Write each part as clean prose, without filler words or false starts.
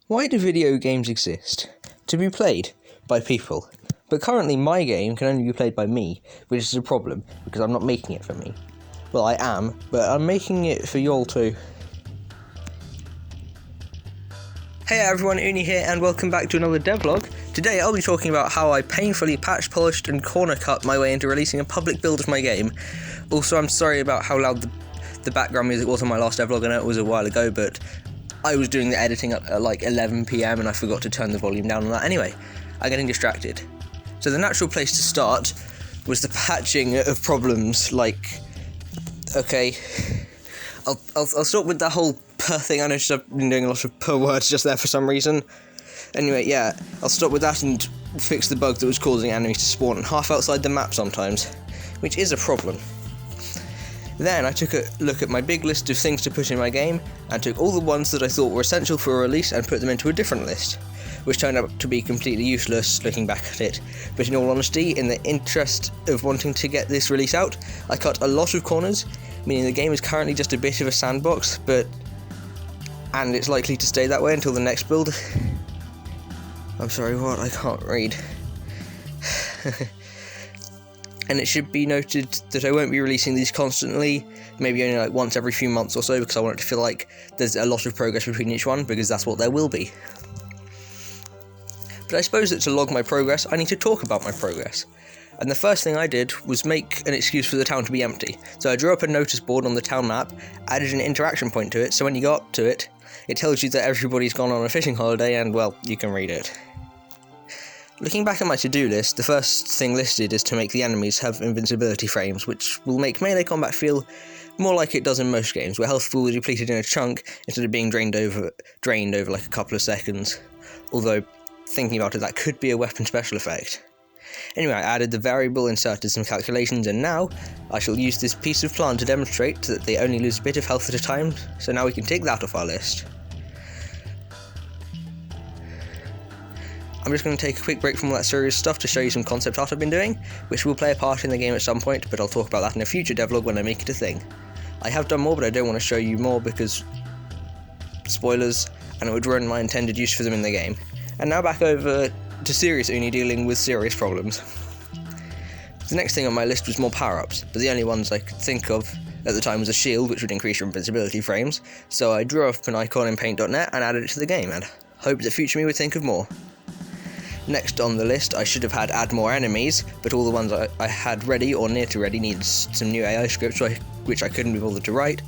Why do video games exist? To be played by people. But currently my game can only be played by me, which is a problem, because I'm not making it for me. Well, I am, but I'm making it for y'all too. Hey everyone, Uni here, and welcome back to another devlog. Today I'll be talking about how I painfully patch, polished, and corner cut my way into releasing a public build of my game. Also, I'm sorry about how loud the background music was on my last devlog. I know it was a while ago, but I was doing the editing at like 11 PM and I forgot to turn the volume down on that. Anyway, I'm getting distracted. So the natural place to start was the patching of problems, like, okay, I'll start with that whole per thing. I noticed I've been doing a lot of per words just there for some reason. Anyway, yeah, I'll stop with that and fix the bug that was causing enemies to spawn half outside the map sometimes, which is a problem. Then I took a look at my big list of things to put in my game and took all the ones that I thought were essential for a release and put them into a different list, which turned out to be completely useless looking back at it. But in all honesty, in the interest of wanting to get this release out, I cut a lot of corners, meaning the game is currently just a bit of a sandbox, and it's likely to stay that way until the next build. I'm sorry, what? I can't read. And it should be noted that I won't be releasing these constantly, maybe only like once every few months or so, because I want it to feel like there's a lot of progress between each one, because that's what there will be. But I suppose that to log my progress, I need to talk about my progress. And the first thing I did was make an excuse for the town to be empty. So I drew up a notice board on the town map, added an interaction point to it, so when you go up to it, it tells you that everybody's gone on a fishing holiday and, well, you can read it. Looking back at my to-do list, the first thing listed is to make the enemies have invincibility frames, which will make melee combat feel more like it does in most games, where health will be depleted in a chunk instead of being drained over like a couple of seconds. Although, thinking about it, that could be a weapon special effect. Anyway, I added the variable, inserted some calculations, and now I shall use this piece of plant to demonstrate that they only lose a bit of health at a time, so now we can take that off our list. I'm just going to take a quick break from all that serious stuff to show you some concept art I've been doing, which will play a part in the game at some point, but I'll talk about that in a future devlog when I make it a thing. I have done more, but I don't want to show you more because spoilers, and it would ruin my intended use for them in the game. And now back over to serious Uni dealing with serious problems. The next thing on my list was more power-ups, but the only ones I could think of at the time was a shield, which would increase your invincibility frames, so I drew up an icon in paint.net and added it to the game, and hoped that future me would think of more. Next on the list, I should have had add more enemies, but all the ones I had ready or near to ready needed some new AI scripts, which I couldn't be bothered to write,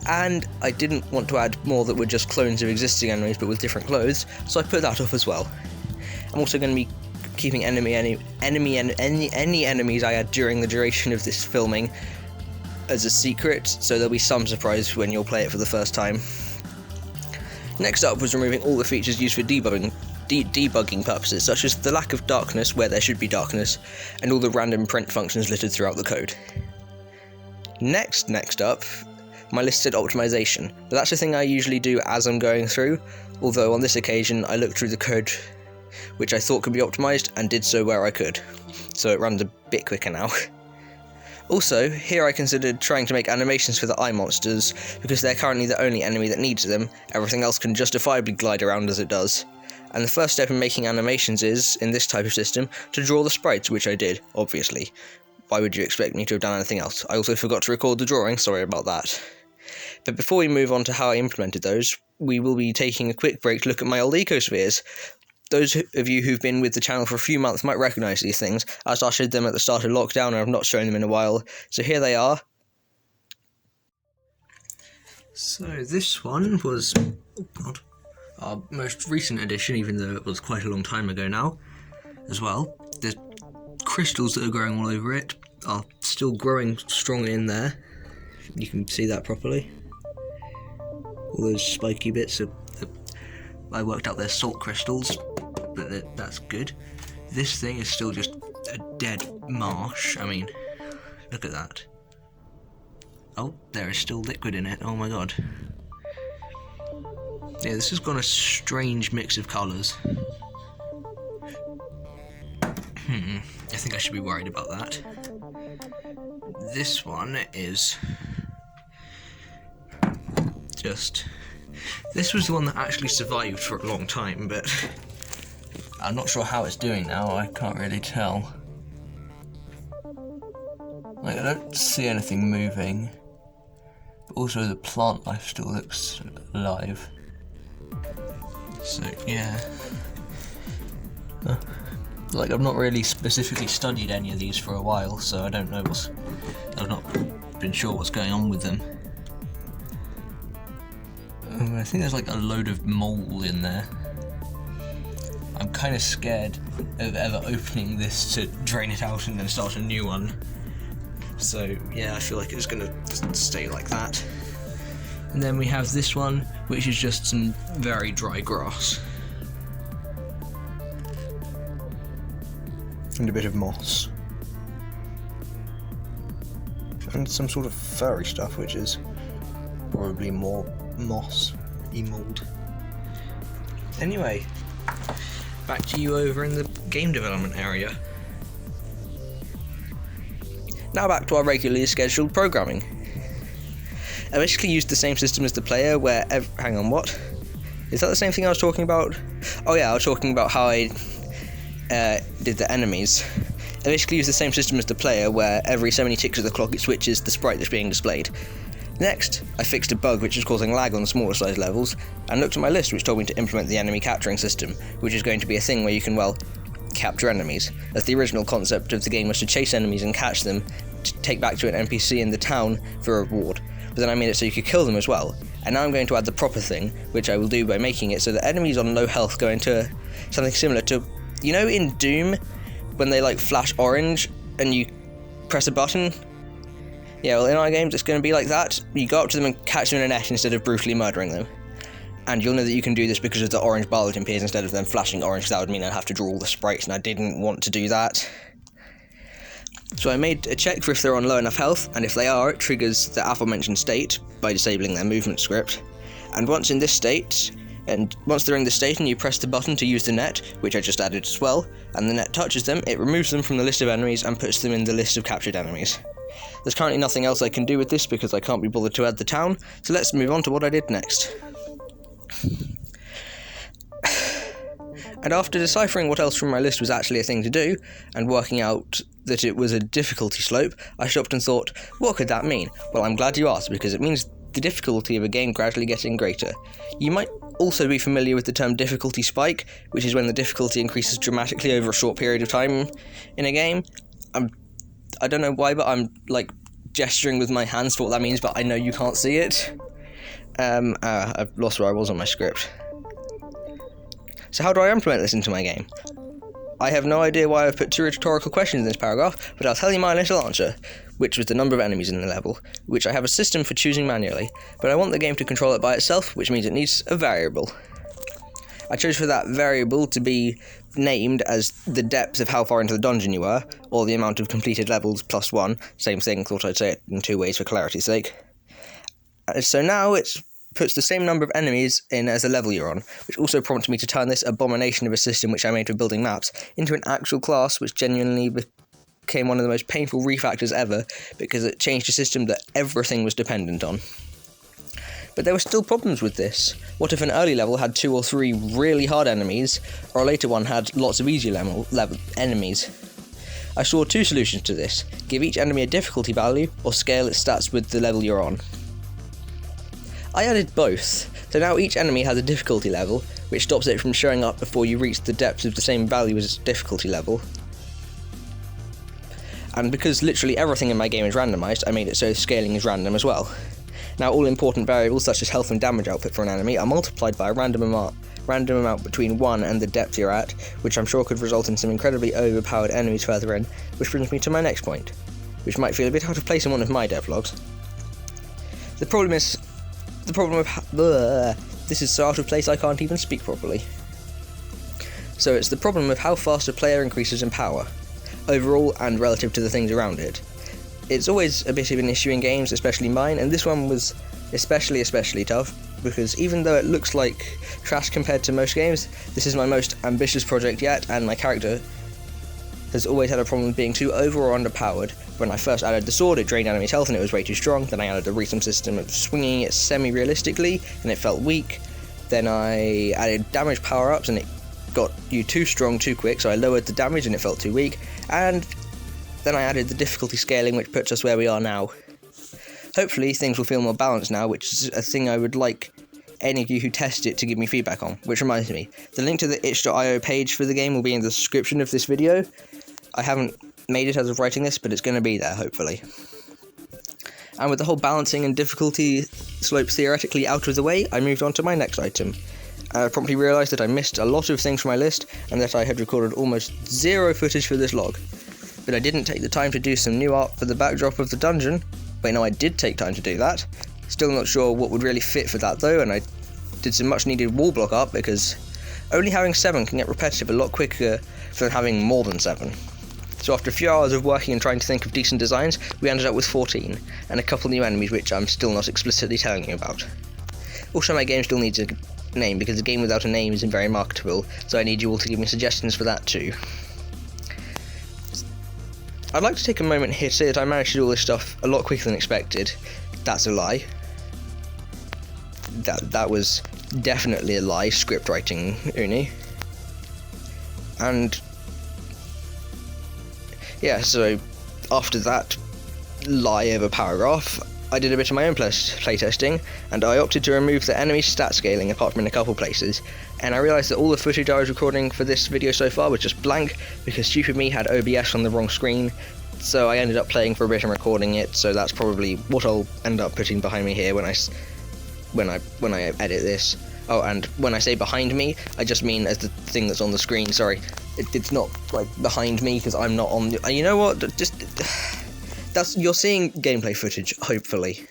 and I didn't want to add more that were just clones of existing enemies but with different clothes, so I put that off as well. I'm also going to be keeping any enemies I add during the duration of this filming as a secret, so there'll be some surprise when you'll play it for the first time. Next up was removing all the features used for debugging purposes, such as the lack of darkness where there should be darkness, and all the random print functions littered throughout the code. Next up, my list said optimization, but that's the thing I usually do as I'm going through, although on this occasion I looked through the code which I thought could be optimized and did so where I could, so it runs a bit quicker now. Also, here I considered trying to make animations for the eye monsters, because they're currently the only enemy that needs them. Everything else can justifiably glide around as it does. And the first step in making animations is, in this type of system, to draw the sprites, which I did, obviously. Why would you expect me to have done anything else? I also forgot to record the drawing, sorry about that. But before we move on to how I implemented those, we will be taking a quick break to look at my old ecospheres. Those of you who've been with the channel for a few months might recognise these things, as I showed them at the start of lockdown and I've not shown them in a while, so here they are. So this one was our most recent addition, even though it was quite a long time ago now, as well. The crystals that are growing all over it are still growing strongly in there. You can see that properly. All those spiky bits I worked out they're salt crystals, but that's good. This thing is still just a dead marsh. I mean, look at that. Oh, there is still liquid in it. Oh my god. Yeah, this has got a strange mix of colours. I think I should be worried about that. This one is just This was the one that actually survived for a long time, but I'm not sure how it's doing now, I can't really tell. Like, I don't see anything moving, but also the plant life still looks alive. So, yeah. Like, I've not really specifically studied any of these for a while, so I don't know I've not been sure what's going on with them. I think there's like a load of mold in there. I'm kind of scared of ever opening this to drain it out and then start a new one. So yeah, I feel like it's gonna just stay like that. And then we have this one, which is just some very dry grass. And a bit of moss. And some sort of furry stuff, which is probably more moss-y mold. Anyway, back to you over in the game development area. Now back to our regularly scheduled programming. I basically used the same system as the player where hang on, what? Is that the same thing I was talking about? Oh yeah, I was talking about how I did the enemies. I basically used the same system as the player where every so many ticks of the clock it switches the sprite that's being displayed. Next, I fixed a bug which was causing lag on the smaller size levels, and looked at my list which told me to implement the enemy capturing system, which is going to be a thing where you can, well, capture enemies, as the original concept of the game was to chase enemies and catch them to take back to an NPC in the town for a reward, but then I made it so you could kill them as well, and now I'm going to add the proper thing, which I will do by making it so that enemies on low health go into something similar to, you know in Doom, when they like flash orange and you press a button? Yeah, well in our games it's going to be like that. You go up to them and catch them in a net instead of brutally murdering them. And you'll know that you can do this because of the orange bar that appears instead of them flashing orange, because that would mean I'd have to draw all the sprites, and I didn't want to do that. So I made a check for if they're on low enough health, and if they are, it triggers the aforementioned state by disabling their movement script. And once they're in this state, and you press the button to use the net, which I just added as well, and the net touches them, it removes them from the list of enemies and puts them in the list of captured enemies. There's currently nothing else I can do with this because I can't be bothered to add the town, so let's move on to what I did next. And after deciphering what else from my list was actually a thing to do, and working out that it was a difficulty slope, I stopped and thought, what could that mean? Well, I'm glad you asked, because it means the difficulty of a game gradually getting greater. You might also be familiar with the term difficulty spike, which is when the difficulty increases dramatically over a short period of time in a game. I don't know why, but I'm like gesturing with my hands for what that means, but I know you can't see it. I've lost where I was on my script. So how do I implement this into my game? I have no idea why I've put two rhetorical questions in this paragraph, but I'll tell you my initial answer, which was the number of enemies in the level, which I have a system for choosing manually, but I want the game to control it by itself, which means it needs a variable. I chose for that variable to be named as the depth of how far into the dungeon you were, or the amount of completed levels plus 1, same thing, thought I'd say it in two ways for clarity's sake. So now it puts the same number of enemies in as the level you're on, which also prompted me to turn this abomination of a system which I made for building maps into an actual class, which genuinely became one of the most painful refactors ever, because it changed a system that everything was dependent on. But there were still problems with this. What if an early level had 2 or 3 really hard enemies, or a later one had lots of easier level enemies? I saw 2 solutions to this: give each enemy a difficulty value, or scale its stats with the level you're on. I added both, so now each enemy has a difficulty level, which stops it from showing up before you reach the depth of the same value as its difficulty level. And because literally everything in my game is randomised, I made it so scaling is random as well. Now all important variables such as health and damage output for an enemy are multiplied by a random amount between 1 and the depth you're at, which I'm sure could result in some incredibly overpowered enemies further in, which brings me to my next point, which might feel a bit out of place in one of my devlogs. This is so out of place I can't even speak properly. So it's the problem of how fast a player increases in power, overall and relative to the things around it. It's always a bit of an issue in games, especially mine, and this one was especially tough, because even though it looks like trash compared to most games, this is my most ambitious project yet, and my character has always had a problem being too over or underpowered. When I first added the sword, it drained enemies' health and it was way too strong. Then I added a recent system of swinging it semi-realistically and it felt weak. Then I added damage power-ups and it got you too strong too quick, so I lowered the damage and it felt too weak. And then I added the difficulty scaling, which puts us where we are now. Hopefully things will feel more balanced now, which is a thing I would like any of you who test it to give me feedback on. Which reminds me, the link to the itch.io page for the game will be in the description of this video. I haven't made it as of writing this, but it's going to be there, hopefully. And with the whole balancing and difficulty slopes theoretically out of the way, I moved on to my next item. I promptly realised that I missed a lot of things from my list, and that I had recorded almost zero footage for this log. But I didn't take the time to do some new art for the backdrop of the dungeon. Wait, no, I did take time to do that. Still not sure what would really fit for that though, and I did some much needed wall block art because only having 7 can get repetitive a lot quicker than having more than 7. So after a few hours of working and trying to think of decent designs, we ended up with 14, and a couple new enemies which I'm still not explicitly telling you about. Also, my game still needs a name because a game without a name isn't very marketable, so I need you all to give me suggestions for that too. I'd like to take a moment here to say that I managed to do all this stuff a lot quicker than expected. That's a lie. That was definitely a lie, script writing, Uni. And yeah, so after that lie of a paragraph, I did a bit of my own playtesting, and I opted to remove the enemy stat scaling apart from in a couple places, and I realised that all the footage I was recording for this video so far was just blank because stupid me had OBS on the wrong screen, so I ended up playing for a bit and recording it, so that's probably what I'll end up putting behind me here when I edit this. Oh, and when I say behind me, I just mean as the thing that's on the screen, sorry. It's not like behind me because I'm not on the, you know what, you're seeing gameplay footage, hopefully.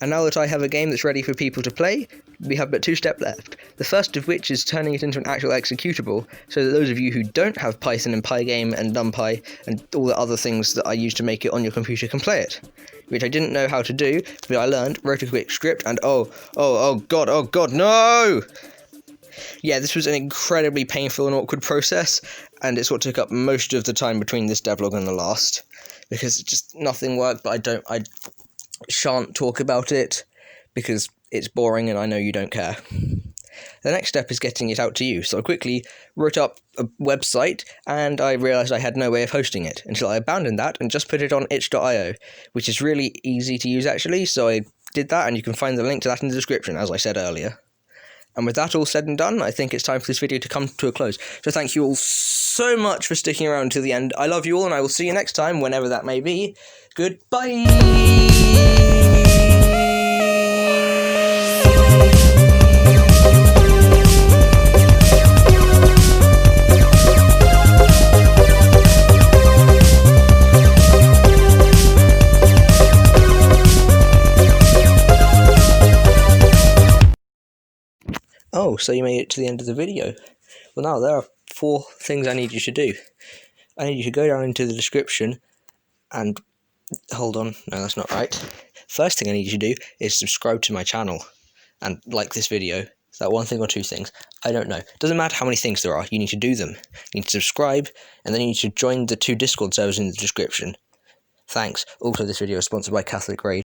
And now that I have a game that's ready for people to play, we have but 2 steps left. The first of which is turning it into an actual executable, so that those of you who don't have Python and pygame and numpy and all the other things that I use to make it on your computer can play it. Which I didn't know how to do, but I learned, wrote a quick script, and oh god, no! Yeah, this was an incredibly painful and awkward process, and it's what took up most of the time between this devlog and the last. Because just nothing worked, but I shan't talk about it because it's boring and I know you don't care. The next step is getting it out to you, so I quickly wrote up a website and I realised I had no way of hosting it until I abandoned that and just put it on itch.io, which is really easy to use actually, so I did that and you can find the link to that in the description, as I said earlier. And with that all said and done, I think it's time for this video to come to a close. So thank you all so much for sticking around to the end. I love you all and I will see you next time, whenever that may be. Goodbye! Oh, so you made it to the end of the video. Well, now there are 4 things I need you to do. I need you to go down into the description and... hold on, no, that's not right. First thing I need you to do is subscribe to my channel and like this video. Is that 1 thing or 2 things? I don't know. Doesn't matter how many things there are, you need to do them. You need to subscribe, and then you need to join the 2 Discord servers in the description. Thanks. Also, this video is sponsored by Catholic Raid.